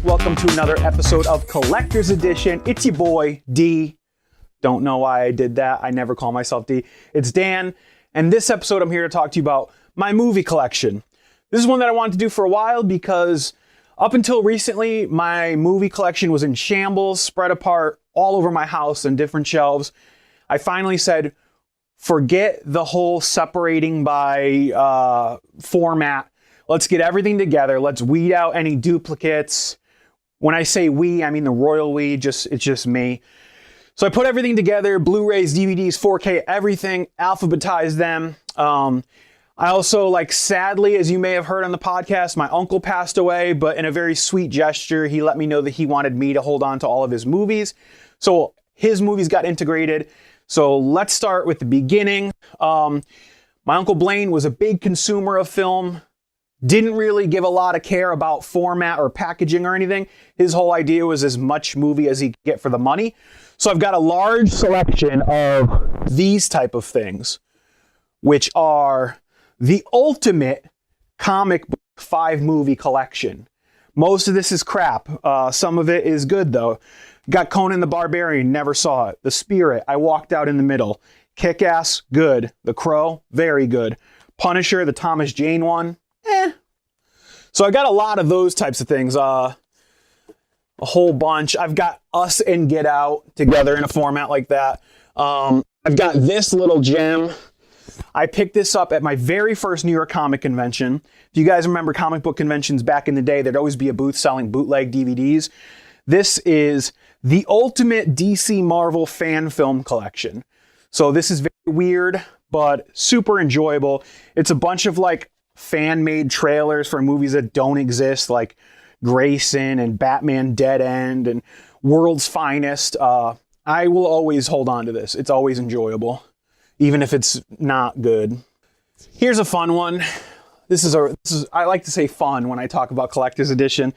Welcome to another episode of Collector's Edition. It's your boy, D. Don't know why I did that. I never call myself D. It's Dan. And this episode, I'm here to talk to you about my movie collection. This is one that I wanted to do for a while because up until recently, my movie collection was in shambles, spread apart all over my house on different shelves. I finally said, forget the whole separating by format. Let's get everything together. Let's weed out any duplicates. When I say we, I mean the royal we, it's just me. So I put everything together, Blu-rays, DVDs, 4K, everything, alphabetized them. I also, sadly, as you may have heard on the podcast, my uncle passed away, but in a very sweet gesture, he let me know that he wanted me to hold on to all of his movies. So his movies got integrated. So let's start with the beginning. My Uncle Blaine was a big consumer of film. Didn't really give a lot of care about format or packaging or anything. His whole idea was as much movie as he could get for the money. So I've got a large selection of these type of things, which are the ultimate comic book 5-movie collection. Most of this is crap. Some of it is good, though. Got Conan the Barbarian, never saw it. The Spirit, I walked out in the middle. Kick-Ass, good. The Crow, very good. Punisher, the Thomas Jane one, So I got a lot of those types of things. A whole bunch. I've got Us and Get Out together in a format like that. I've got this little gem. I picked this up at my very first New York Comic Convention. If you guys remember comic book conventions back in the day, there'd always be a booth selling bootleg DVDs. This is the ultimate DC Marvel fan film collection. So this is very weird, but super enjoyable. It's a bunch of fan-made trailers for movies that don't exist, like Grayson and Batman Dead End and World's Finest. I will always hold on to this. It's always enjoyable, even if it's not good. Here's a fun one. I like to say fun when I talk about Collector's Edition.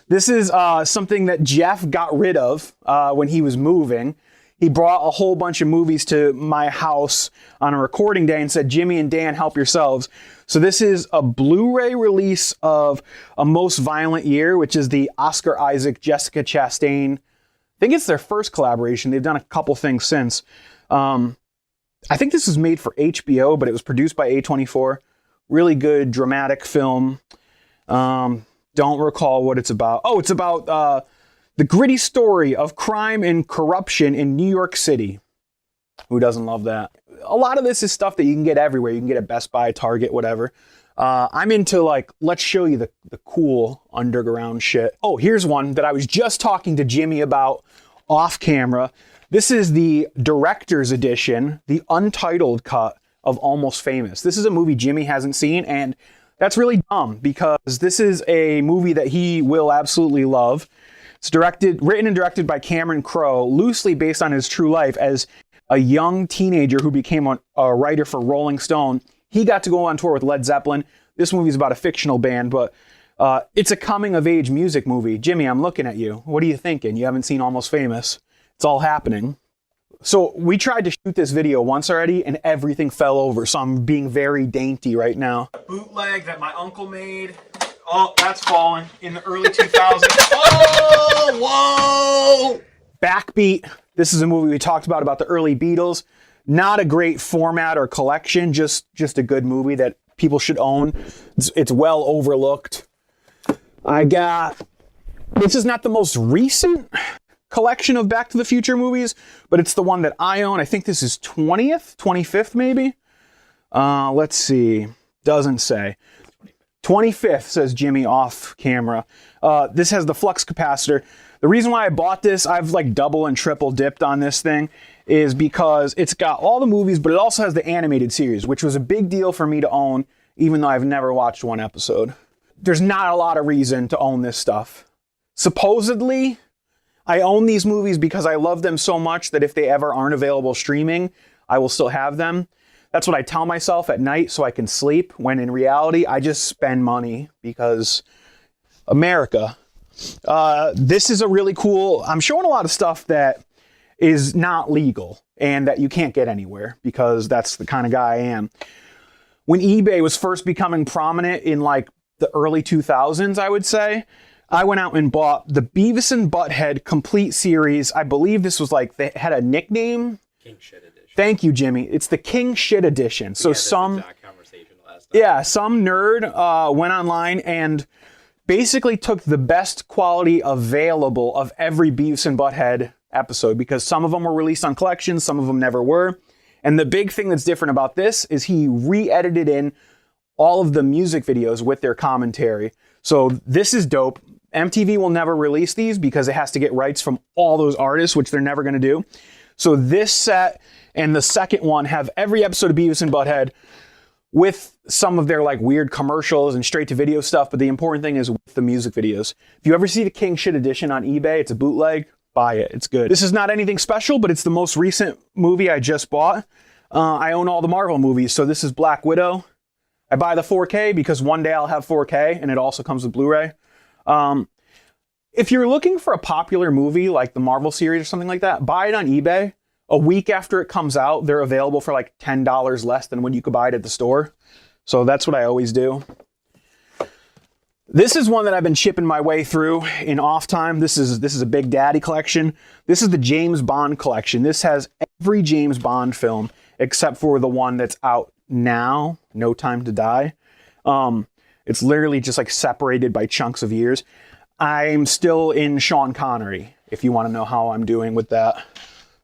This is something that Jeff got rid of when he was moving. He brought a whole bunch of movies to my house on a recording day and said, Jimmy and Dan, help yourselves. So this is a Blu-ray release of A Most Violent Year, which is the Oscar Isaac, Jessica Chastain. I think it's their first collaboration. They've done a couple things since. I think this was made for HBO, but it was produced by A24. Really good, dramatic film. Don't recall what it's about. Oh, it's about the gritty story of crime and corruption in New York City. Who doesn't love that? A lot of this is stuff that you can get everywhere. You can get at Best Buy, Target, whatever. I'm into let's show you the cool underground shit. Oh, here's one that I was just talking to Jimmy about off camera. This is the director's edition, the untitled cut of Almost Famous. This is a movie Jimmy hasn't seen, and that's really dumb because this is a movie that he will absolutely love. It's written and directed by Cameron Crowe, loosely based on his true life as a young teenager who became a writer for Rolling Stone. He got to go on tour with Led Zeppelin. This movie is about a fictional band, but it's a coming-of-age music movie. Jimmy, I'm looking at you. What are you thinking? You haven't seen Almost Famous. It's all happening. So we tried to shoot this video once already, and everything fell over, so I'm being very dainty right now. A bootleg that my uncle made. Oh, that's fallen in the early 2000s. Oh, whoa! Backbeat. This is a movie we talked about the early Beatles. Not a great format or collection, just a good movie that people should own. It's well overlooked. This is not the most recent collection of Back to the Future movies, but it's the one that I own. I think this is 25th maybe. Let's see. Doesn't say. 25th, says Jimmy off camera. This has the flux capacitor. The reason why I bought this, I've double and triple dipped on this thing, is because it's got all the movies, but it also has the animated series, which was a big deal for me to own, even though I've never watched one episode. There's not a lot of reason to own this stuff. Supposedly, I own these movies because I love them so much that if they ever aren't available streaming, I will still have them. That's what I tell myself at night so I can sleep, when in reality, I just spend money because America. This is a really cool, I'm showing a lot of stuff that is not legal and that you can't get anywhere because that's the kind of guy I am. When eBay was first becoming prominent in like the early 2000s, I would say, I went out and bought the Beavis and Butthead complete series. I believe this was like, they had a nickname. King Shit Edition. Thank you, Jimmy. It's the King Shit Edition. So some nerd went online and basically took the best quality available of every Beavis and Butthead episode, because some of them were released on collections, some of them never were. And the big thing that's different about this is he re-edited in all of the music videos with their commentary. So this is dope. MTV will never release these because it has to get rights from all those artists, which they're never going to do. So this set and the second one have every episode of Beavis and Butthead with some of their like weird commercials and straight to video stuff. But the important thing is with the music videos. If you ever see the King Shit Edition on eBay, it's a bootleg, buy it. It's good. This is not anything special, but it's the most recent movie I just bought. I own all the Marvel movies. So this is Black Widow. I buy the 4K because one day I'll have 4K and it also comes with Blu-ray. If you're looking for a popular movie like the Marvel series or something like that, buy it on eBay. A week after it comes out, they're available for like $10 less than when you could buy it at the store. So that's what I always do. This is one that I've been chipping my way through in off time. This is a Big Daddy collection. This is the James Bond collection. This has every James Bond film except for the one that's out now, No Time to Die. It's literally just like separated by chunks of years. I'm still in Sean Connery, if you want to know how I'm doing with that.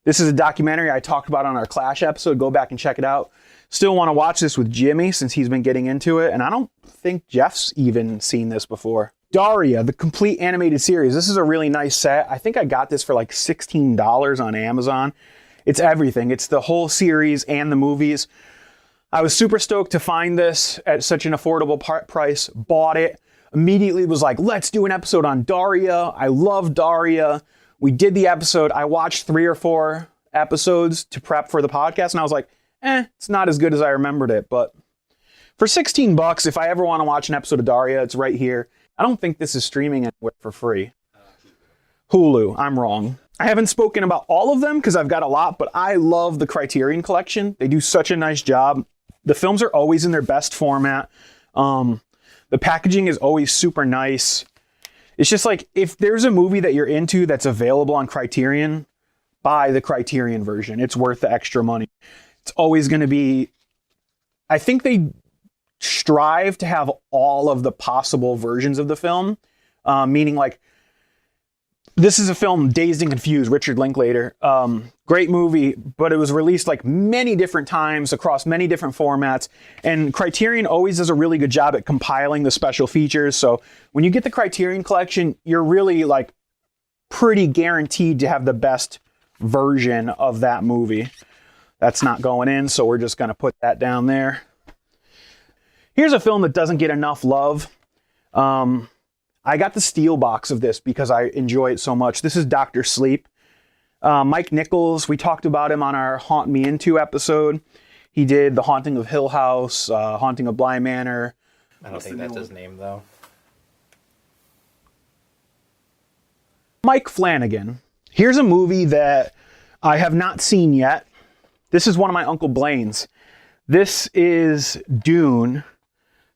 This is a documentary I talked about on our Clash episode. Go back and check it out. Still want to watch this with Jimmy since he's been getting into it. And I don't think Jeff's even seen this before. Daria, the complete animated series. This is a really nice set. I think I got this for like $16 on Amazon. It's everything. It's the whole series and the movies. I was super stoked to find this at such an affordable price. Bought it. Immediately was like, let's do an episode on Daria. I love Daria. We did the episode. I watched 3 or 4 episodes to prep for the podcast, and I was like, it's not as good as I remembered it. But for $16, if I ever want to watch an episode of Daria, it's right here. I don't think this is streaming anywhere for free. Hulu. I'm wrong. I haven't spoken about all of them because I've got a lot, but I love the Criterion collection. They do such a nice job. The films are always in their best format. The packaging is always super nice. It's just like, if there's a movie that you're into that's available on Criterion, buy the Criterion version. It's worth the extra money. It's always going to be, I think they strive to have all of the possible versions of the film, meaning like, this is a film, Dazed and Confused, Richard Linklater. Great movie, but it was released like many different times across many different formats. And Criterion always does a really good job at compiling the special features. So when you get the Criterion collection, you're really like pretty guaranteed to have the best version of that movie. That's not going in, so we're just going to put that down there. Here's a film that doesn't get enough love. I got the steel box of this because I enjoy it so much. This is Dr. Sleep. Mike Nichols, we talked about him on our Haunt Me Into episode. He did The Haunting of Hill House, Haunting of Bly Manor. I don't think that's his name, though. Mike Flanagan. Here's a movie that I have not seen yet. This is one of my Uncle Blaine's. This is Dune,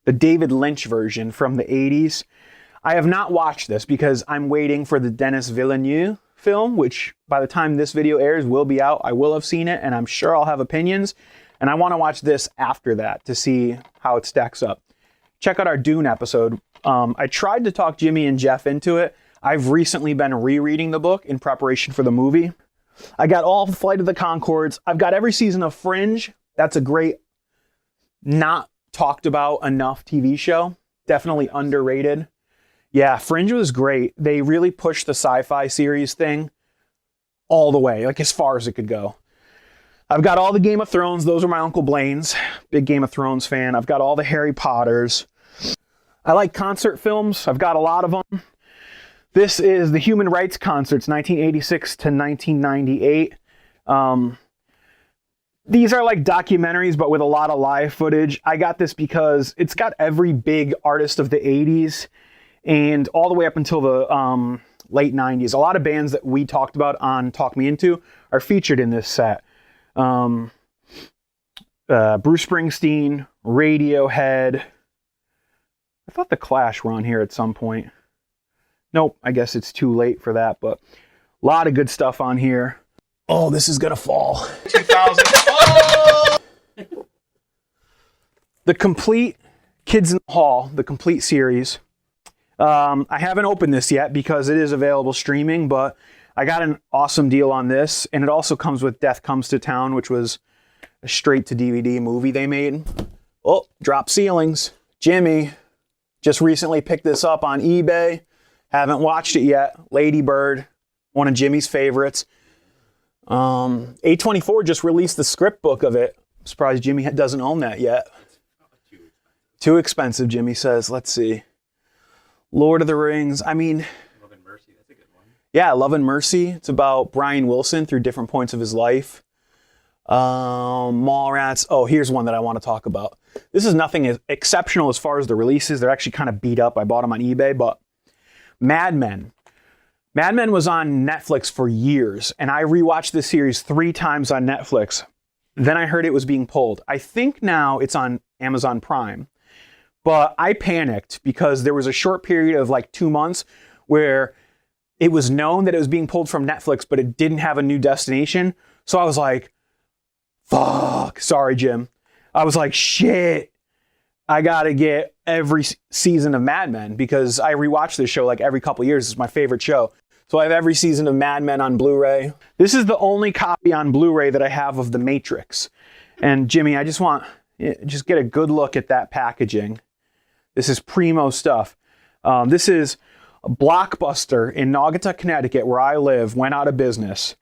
the David Lynch version from the 80s. I have not watched this because I'm waiting for the Denis Villeneuve film, which by the time this video airs will be out. I will have seen it, and I'm sure I'll have opinions. And I want to watch this after that to see how it stacks up. Check out our Dune episode. I tried to talk Jimmy and Jeff into it. I've recently been rereading the book in preparation for the movie. I got all Flight of the Conchords. I've got every season of Fringe. That's a great, not talked about enough TV show. Definitely underrated. Yeah, Fringe was great. They really pushed the sci-fi series thing all the way, like as far as it could go. I've got all the Game of Thrones. Those are my Uncle Blaine's. Big Game of Thrones fan. I've got all the Harry Potters. I like concert films. I've got a lot of them. This is the Human Rights Concerts, 1986 to 1998. These are like documentaries, but with a lot of live footage. I got this because it's got every big artist of the 80s and all the way up until the late 90s. A lot of bands that we talked about on Talk Me Into are featured in this set. Bruce Springsteen, Radiohead. I thought the Clash were on here at some point. Nope, I guess it's too late for that, but a lot of good stuff on here. Oh, this is gonna fall. 2000. Oh! The complete Kids in the Hall, the complete series. I haven't opened this yet because it is available streaming, but I got an awesome deal on this, and it also comes with Death Comes to Town, which was a straight-to-DVD movie they made. Oh, drop ceilings. Jimmy just recently picked this up on eBay. Haven't watched it yet. Lady Bird, one of Jimmy's favorites. A24 just released the script book of it. I'm surprised Jimmy doesn't own that yet. Too expensive, Jimmy says. Let's see. Lord of the Rings. I mean... Love and Mercy, that's a good one. Yeah, Love and Mercy. It's about Brian Wilson through different points of his life. Mallrats. Oh, here's one that I want to talk about. This is nothing as exceptional as far as the releases. They're actually kind of beat up. I bought them on eBay, but Mad Men. Mad Men was on Netflix for years, and I rewatched this series 3 times on Netflix. Then I heard it was being pulled. I think now it's on Amazon Prime. But I panicked because there was a short period of like 2 months where it was known that it was being pulled from Netflix, but it didn't have a new destination. So I was like, fuck. Sorry, Jim. I was like, shit. I got to get every season of Mad Men because I rewatch this show like every couple years. It's my favorite show. So I have every season of Mad Men on Blu-ray. This is the only copy on Blu-ray that I have of The Matrix. And Jimmy, I just get a good look at that packaging. This is primo stuff. This is a Blockbuster in Naugatuck, Connecticut, where I live, went out of business.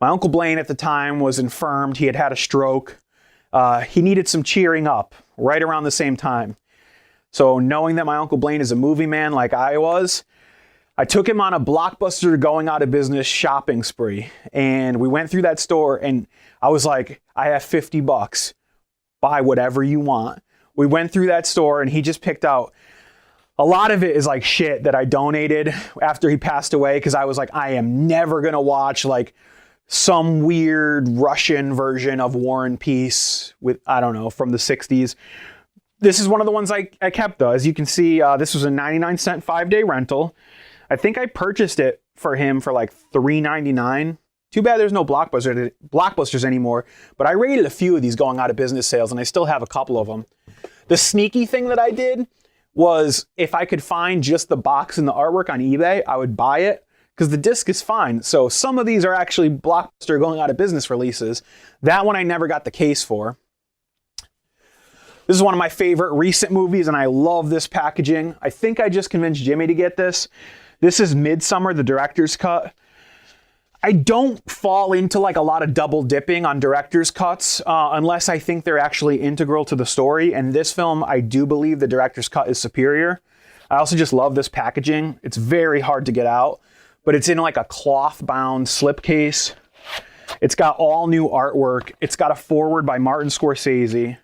My Uncle Blaine at the time was infirmed. He had had a stroke. He needed some cheering up right around the same time. So knowing that my Uncle Blaine is a movie man like I was, I took him on a Blockbuster going out of business shopping spree. And we went through that store and I was like, I have $50. Buy whatever you want. We went through that store and he just picked out, a lot of it is like shit that I donated after he passed away because I was like, I am never going to watch like some weird Russian version of War and Peace with, I don't know, from the 60s. This is one of the ones I kept though. As you can see, this was a 99-cent 5-day rental. I think I purchased it for him for like $3.99. Too bad there's no Blockbusters anymore, but I rated a few of these going out of business sales and I still have a couple of them. The sneaky thing that I did was if I could find just the box and the artwork on eBay, I would buy it because the disc is fine. So some of these are actually Blockbuster going out of business releases. That one I never got the case for. This is one of my favorite recent movies and I love this packaging. I think I just convinced Jimmy to get this. This is MidSummer, the director's cut. I don't fall into like a lot of double dipping on director's cuts unless I think they're actually integral to the story. And this film, I do believe the director's cut is superior. I also just love this packaging. It's very hard to get out, but it's in like a cloth bound slipcase. It's got all new artwork. It's got a foreword by Martin Scorsese.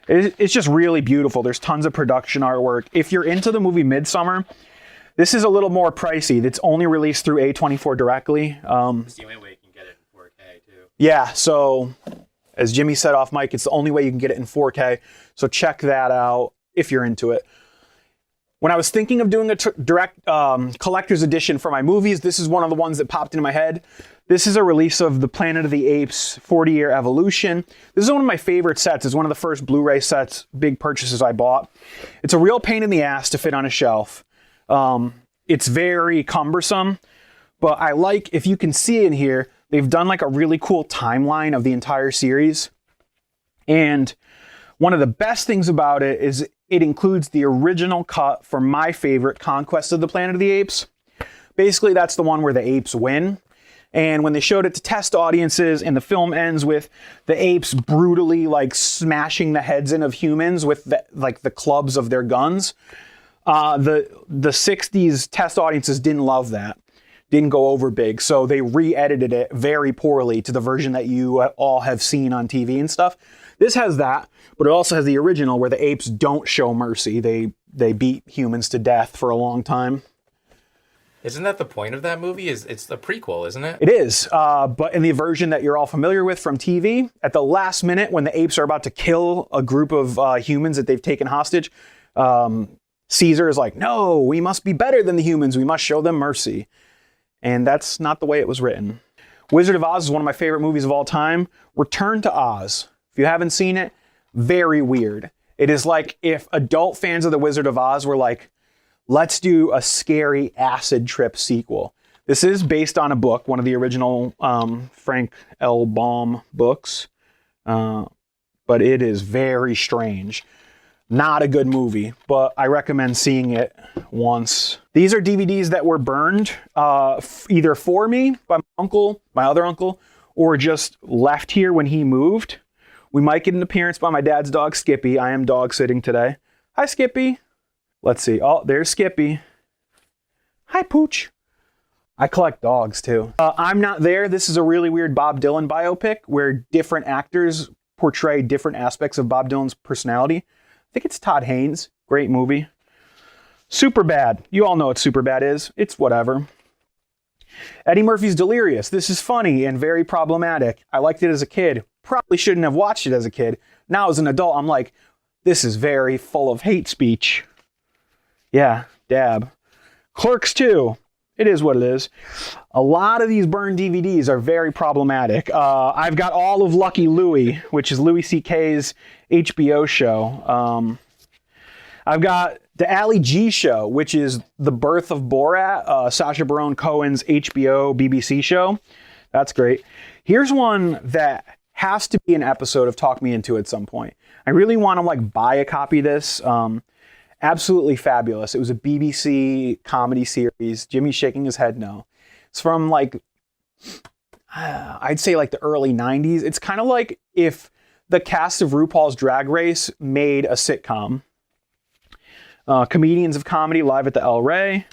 It's just really beautiful. There's tons of production artwork. If you're into the movie MidSummer, this is a little more pricey. It's only released through A24 directly. It's the only way you can get it in 4K too. Yeah, so as Jimmy said off mic, it's the only way you can get it in 4K. So check that out if you're into it. When I was thinking of doing a direct collector's edition for my movies, this is one of the ones that popped into my head. This is a release of the Planet of the Apes 40-year evolution. This is one of my favorite sets. It's one of the first Blu-ray sets, big purchases I bought. It's a real pain in the ass to fit on a shelf. It's very cumbersome, but I like, if you can see in here, they've done like a really cool timeline of the entire series. And one of the best things about it is it includes the original cut for my favorite, Conquest of the Planet of the Apes. Basically, that's the one where the apes win. And when they showed it to test audiences and the film ends with the apes brutally like smashing the heads in of humans with the clubs of their guns, the 60s test audiences didn't love that. Didn't go over big. So they re-edited it very poorly to the version that you all have seen on TV and stuff. This has that, but it also has the original where the apes don't show mercy. They beat humans to death for a long time. Isn't that the point of that movie? It's the prequel, isn't it? It is, but in the version that you're all familiar with from TV, at the last minute when the apes are about to kill a group of humans that they've taken hostage, Caesar is like, no, we must be better than the humans. We must show them mercy. And that's not the way it was written. Wizard of Oz is one of my favorite movies of all time. Return to Oz. If you haven't seen it, very weird. It is like if adult fans of The Wizard of Oz were like, let's do a scary acid trip sequel. This is based on a book, one of the original Frank L. Baum books. But it is very strange. Not a good movie, but I recommend seeing it once. These are DVDs that were burned either for me by my uncle, my other uncle, or just left here when he moved. We might get an appearance by my dad's dog, Skippy. I am dog sitting today. Hi, Skippy. Let's see. Oh, there's Skippy. Hi, Pooch. I collect dogs, too. I'm Not There. This is a really weird Bob Dylan biopic where different actors portray different aspects of Bob Dylan's personality. I think it's Todd Haynes. Great movie. Superbad. You all know what Superbad is. It's whatever. Eddie Murphy's Delirious. This is funny and very problematic. I liked it as a kid. Probably shouldn't have watched it as a kid. Now as an adult, I'm like, this is very full of hate speech. Yeah, dab. Clerks 2. It is what it is. A lot of these burned DVDs are very problematic. I've got all of Lucky Louie, which is Louis C.K.'s HBO show. I've got the Ali G Show, which is the birth of Borat, Sacha Baron Cohen's HBO BBC show. That's great. Here's one that has to be an episode of Talk Me Into at some point. I really want to like buy a copy of this. Absolutely fabulous. It was a BBC comedy series. Jimmy's shaking his head no. It's from like, I'd say like the early 90s. It's kind of like if the cast of RuPaul's Drag Race made a sitcom. Comedians of Comedy live at the El Rey.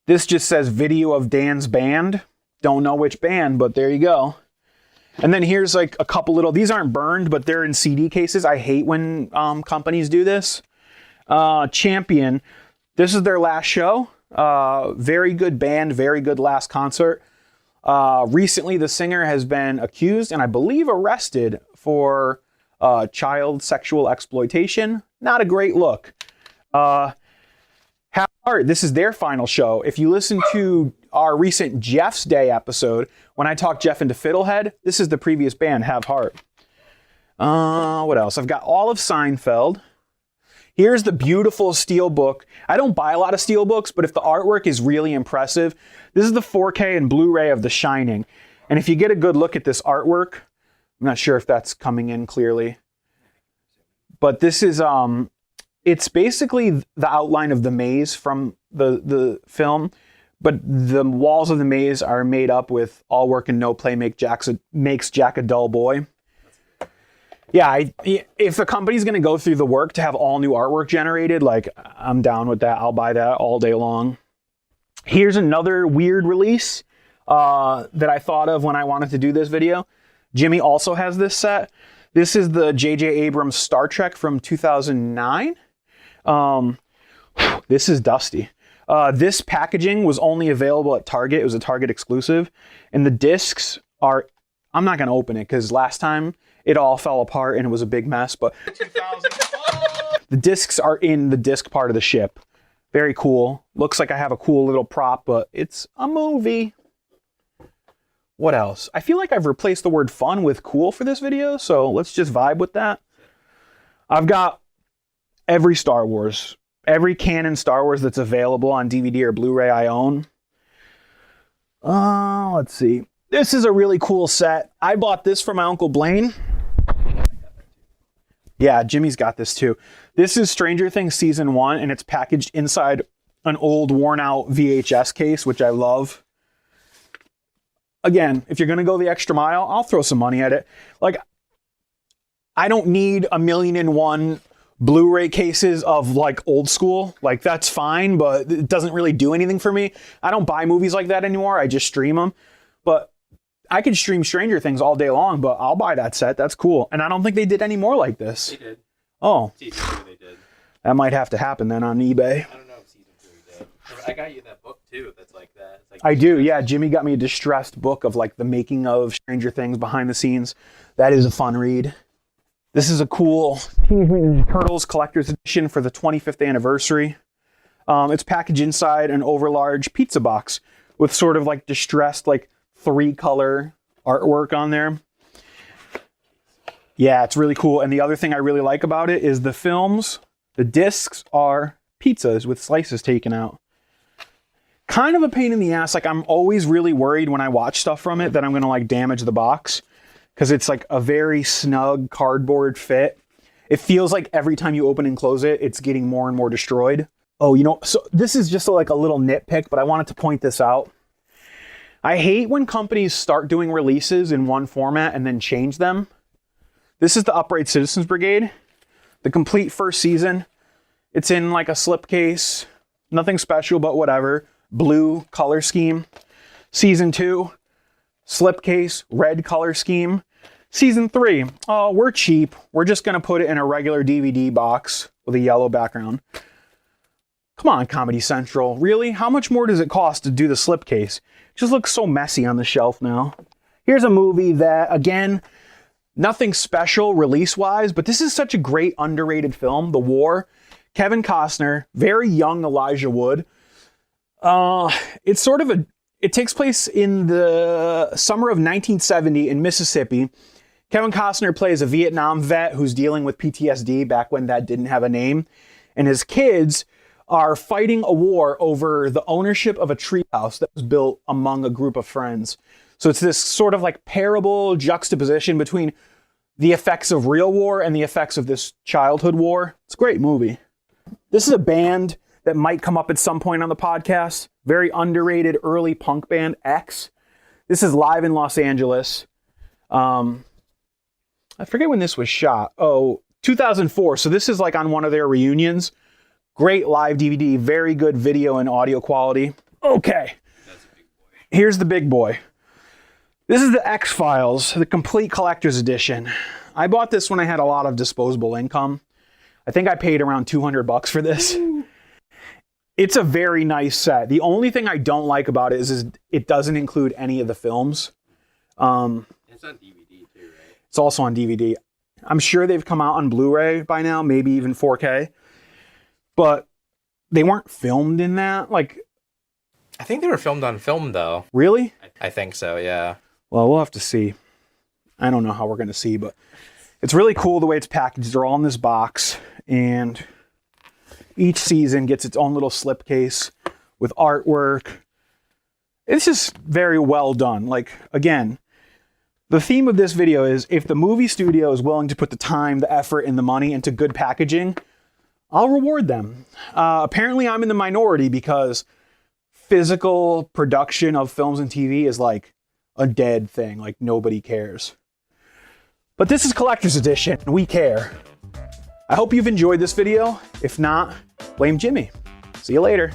This just says video of Dan's band. Don't know which band, but there you go. And then here's like a couple little, these aren't burned, but they're in CD cases. I hate when companies do this. Champion. This is their last show. Very good band, very good last concert. Recently, the singer has been accused and I believe arrested for child sexual exploitation. Not a great look. Have Heart. This is their final show. If you listen to our recent Jeff's Day episode, when I talked Jeff into Fiddlehead, this is the previous band, Have Heart. What else? I've got all of Seinfeld. Here's the beautiful Steelbook. I don't buy a lot of Steelbooks, but if the artwork is really impressive, this is the 4K and Blu-ray of The Shining. And if you get a good look at this artwork, I'm not sure if that's coming in clearly, but this is, it's basically the outline of the maze from the film, but the walls of the maze are made up with all work and no play makes Jack a dull boy. Yeah, if the company's going to go through the work to have all new artwork generated, like I'm down with that. I'll buy that all day long. Here's another weird release that I thought of when I wanted to do this video. Jimmy also has this set. This is the J.J. Abrams Star Trek from 2009. This is dusty. This packaging was only available at Target. It was a Target exclusive. And the discs are, I'm not going to open it because last time it all fell apart and it was a big mess. But the discs are in the disc part of the ship. Very cool. Looks like I have a cool little prop, but it's a movie. What else? I feel like I've replaced the word fun with cool for this video, so let's just vibe with that. I've got every Star Wars, every canon Star Wars that's available on DVD or Blu-ray I own. Let's see. This is a really cool set. I bought this from my Uncle Blaine. Yeah, Jimmy's got this too. This is Stranger Things Season 1, and it's packaged inside an old worn-out VHS case, which I love. Again, if you're going to go the extra mile, I'll throw some money at it. Like, I don't need 1,000,001 Blu-ray cases of like old school. Like, that's fine, but it doesn't really do anything for me. I don't buy movies like that anymore. I just stream them. But I could stream Stranger Things all day long, but I'll buy that set. That's cool. And I don't think they did any more like this. They did. Oh. Season 2 they did. That might have to happen then on eBay. I don't know if Season 3 did. I got you that book too that's like that. It's like I do, yeah. Jimmy got me a distressed book of like the making of Stranger Things behind the scenes. That is a fun read. This is a cool Teenage Mutant Ninja Turtles Collector's Edition for the 25th anniversary. It's packaged inside an overlarge pizza box with sort of like distressed, like 3-color artwork on there. Yeah, it's really cool. And the other thing I really like about it is the films, the discs are pizzas with slices taken out. Kind of a pain in the ass. Like, I'm always really worried when I watch stuff from it that I'm going to like damage the box because it's like a very snug cardboard fit. It feels like every time you open and close it, it's getting more and more destroyed. Oh, you know, so this is just like a little nitpick, but I wanted to point this out. I hate when companies start doing releases in one format and then change them. This is the Upright Citizens Brigade, the complete first season. It's in like a slipcase, nothing special, but whatever. Blue color scheme. Season 2, slipcase, red color scheme. Season 3, oh, we're cheap. We're just gonna put it in a regular DVD box with a yellow background. Come on, Comedy Central. Really? How much more does it cost to do the slipcase? It just looks so messy on the shelf now. Here's a movie that, again, nothing special release-wise, but this is such a great underrated film, The War. Kevin Costner, very young Elijah Wood. It takes place in the summer of 1970 in Mississippi. Kevin Costner plays a Vietnam vet who's dealing with PTSD back when that didn't have a name. And his kids are fighting a war over the ownership of a treehouse that was built among a group of friends. So it's this sort of like parable juxtaposition between the effects of real war and the effects of this childhood war. It's a great movie. This is a band that might come up at some point on the podcast. Very underrated early punk band, X. This is live in Los Angeles. I forget when this was shot. Oh, 2004. So this is like on one of their reunions. Great live DVD, very good video and audio quality. Okay. That's a big boy. Here's the big boy. This is the X-Files, the complete collector's edition. I bought this when I had a lot of disposable income. I think I paid around $200 for this. Ooh. It's a very nice set. The only thing I don't like about it is it doesn't include any of the films. It's on DVD too, right? It's also on DVD. I'm sure they've come out on Blu-ray by now, maybe even 4K. But they weren't filmed in that. Like, I think they were filmed on film, though. Really? I think so, yeah. Well, we'll have to see. I don't know how we're going to see, but it's really cool the way it's packaged. They're all in this box, and each season gets its own little slipcase with artwork. It's just very well done. Like, again, the theme of this video is if the movie studio is willing to put the time, the effort, and the money into good packaging, I'll reward them. Apparently, I'm in the minority because physical production of films and TV is like a dead thing. Like, nobody cares. But this is Collector's Edition. We care. I hope you've enjoyed this video. If not, blame Jimmy. See you later.